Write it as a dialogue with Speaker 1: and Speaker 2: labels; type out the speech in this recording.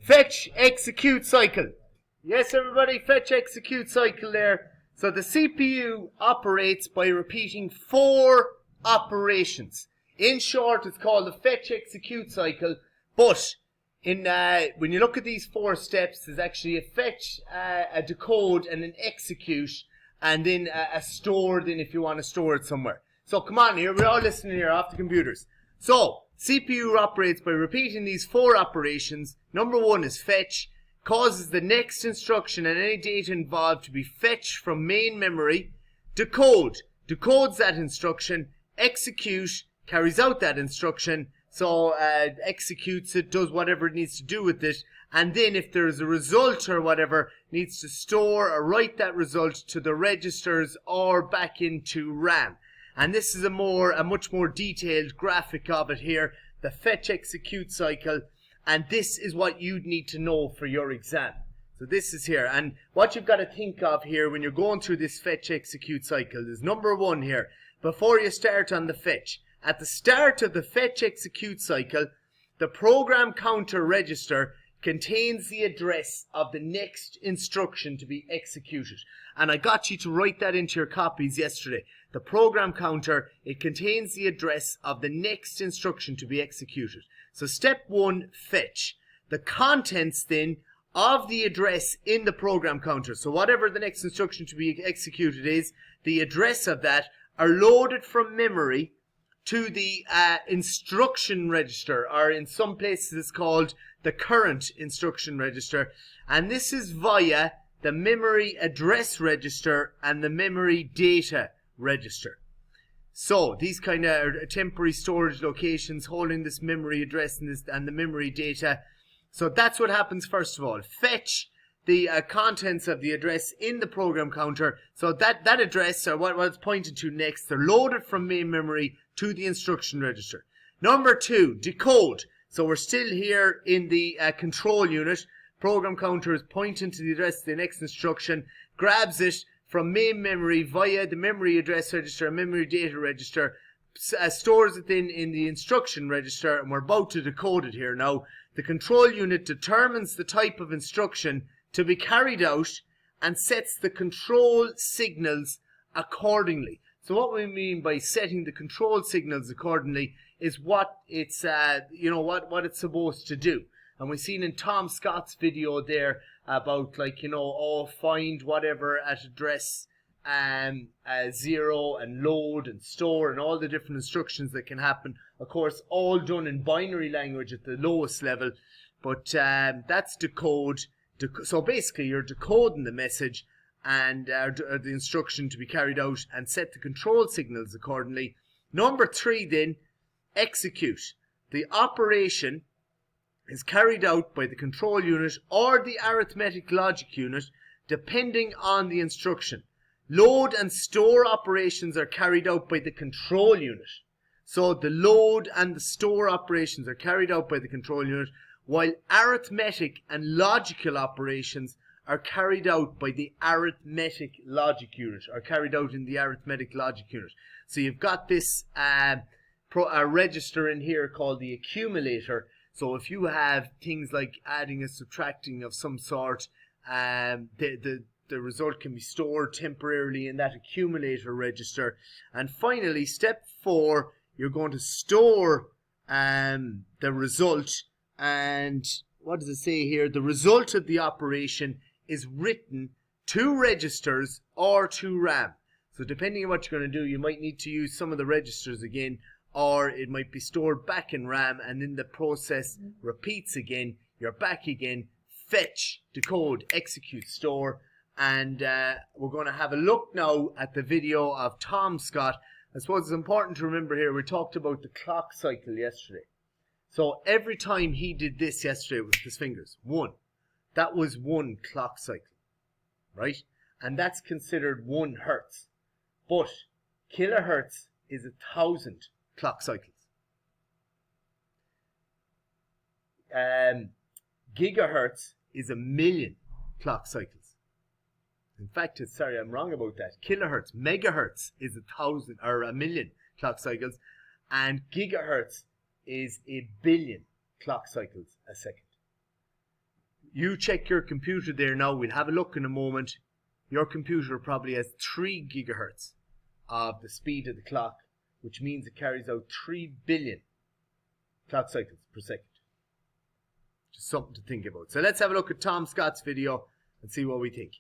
Speaker 1: Fetch, execute cycle. Yes, everybody, fetch, execute cycle there. So the CPU operates by repeating 4 operations. In short, it's called the fetch, execute cycle. But when you look at these 4 steps, there's actually a fetch, a decode, and an execute, and then a store. Then if you want to store it somewhere. So come on, here we're all listening here off the computers. So CPU operates by repeating these 4 operations. Number 1 is fetch. Causes the next instruction and any data involved to be fetched from main memory. Decode. Decodes that instruction. Execute. Carries out that instruction. So executes it, does whatever it needs to do with it. And then if there's a result or whatever, needs to store or write that result to the registers or back into RAM. And this is a much more detailed graphic of it here. The fetch execute cycle. And this is what you'd need to know for your exam. So this is here. And what you've got to think of here when you're going through this fetch execute cycle is number 1 here. Before you start on the fetch. At the start of the fetch execute cycle, the program counter register contains the address of the next instruction to be executed. And I got you to write that into your copies yesterday. The program counter, it contains the address of the next instruction to be executed. So step 1, fetch. The contents then of the address in the program counter. So whatever the next instruction to be executed is, the address of that are loaded from memory to the instruction register, or in some places it's called the current instruction register. And this is via the memory address register and the memory data register. So these kind of temporary storage locations holding this memory address and the memory data. So that's what happens first of all. Fetch the contents of the address in the program counter. So that address, or what it's pointing to next, they're loaded from main memory to the instruction register. Number 2, decode. So we're still here in the control unit. Program counter is pointing to the address of the next instruction, grabs it from main memory via the memory address register and memory data register, stores it then in the instruction register, and we're about to decode it here now. The control unit determines the type of instruction to be carried out and sets the control signals accordingly. So what we mean by setting the control signals accordingly is what it's what it's supposed to do. And we've seen in Tom Scott's video there about find whatever at address 0 and load and store and all the different instructions that can happen. Of course, all done in binary language at the lowest level. But that's decode. So basically, you're decoding the message and the instruction to be carried out and set the control signals accordingly. Number 3 then, execute. The operation is carried out by the control unit or the arithmetic logic unit depending on the instruction. Load and store operations are carried out by the control unit. So the load and the store operations are carried out by the control unit, while arithmetic and logical operations are carried out by the arithmetic logic unit, or carried out in the arithmetic logic unit. So you've got this register in here called the accumulator. So if you have things like adding and subtracting of some sort, the result can be stored temporarily in that accumulator register. And finally, step 4, you're going to store the result. And what does it say here? The result of the operation is written to registers or to RAM. So depending on what you're going to do, you might need to use some of the registers again, or it might be stored back in RAM, and then the process repeats again. You're back again, fetch, decode, execute, store. And we're going to have a look now at the video of Tom Scott. I suppose it's important to remember here, we talked about the clock cycle yesterday. So every time he did this yesterday with his fingers, 1, that was 1 clock cycle, right? And that's considered 1 hertz. But kilohertz is 1,000 clock cycles. Gigahertz is 1,000,000 clock cycles. In fact, I'm wrong about that. Kilohertz, megahertz is 1,000 or 1,000,000 clock cycles, and gigahertz is 1 billion clock cycles a second. you check your computer there now. We'll have a look in a moment. Your computer probably has 3 gigahertz of the speed of the clock, which means it carries out 3 billion clock cycles per second. Just something to think about. So let's have a look at Tom Scott's video and see what we think.